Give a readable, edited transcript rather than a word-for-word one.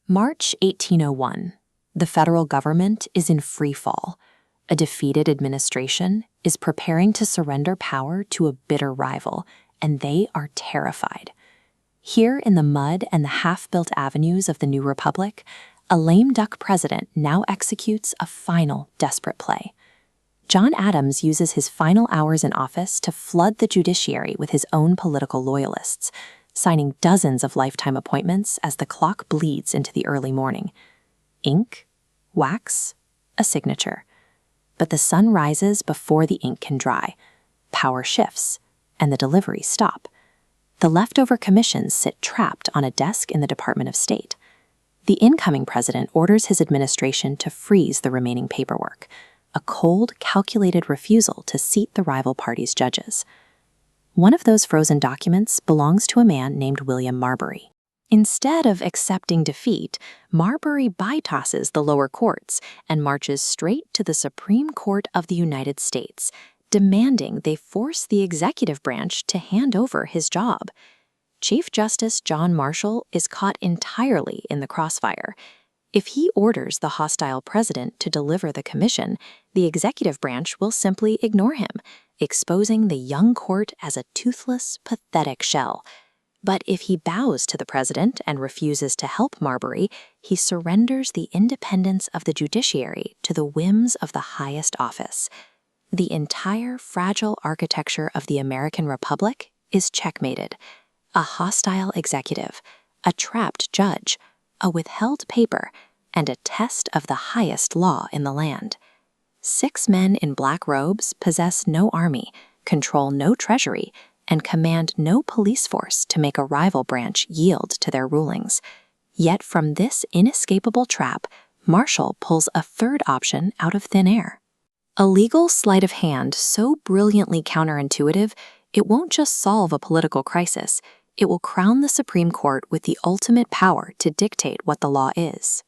March 1801. The federal government is in free fall. A defeated administration is preparing to surrender power to a bitter rival, and they are terrified. Here in the mud and the half-built avenues of the new republic, a lame duck president now executes a final desperate play. John Adams uses his final hours in office to flood the judiciary with his own political loyalists, signing dozens of lifetime appointments as the clock bleeds into the early morning. Ink, wax, a signature. But the sun rises before the ink can dry. Power shifts, and the deliveries stop. The leftover commissions sit trapped on a desk in the Department of State. The incoming president orders his administration to freeze the remaining paperwork, a cold, calculated refusal to seat the rival party's judges. One of those frozen documents belongs to a man named William Marbury. Instead of accepting defeat, Marbury bypasses the lower courts and marches straight to the Supreme Court of the United States, demanding they force the executive branch to hand over his job. Chief Justice John Marshall is caught entirely in the crossfire. If he orders the hostile president to deliver the commission, the executive branch will simply ignore him, exposing the young court as a toothless, pathetic shell. But if he bows to the president and refuses to help Marbury, he surrenders the independence of the judiciary to the whims of the highest office. The entire fragile architecture of the American Republic is checkmated. A hostile executive, a trapped judge, a withheld paper, and a test of the highest law in the land. 6 men in black robes possess no army, control no treasury, and command no police force to make a rival branch yield to their rulings. Yet from this inescapable trap, Marshall pulls a third option out of thin air. A legal sleight of hand so brilliantly counterintuitive, it won't just solve a political crisis, it will crown the Supreme Court with the ultimate power to dictate what the law is.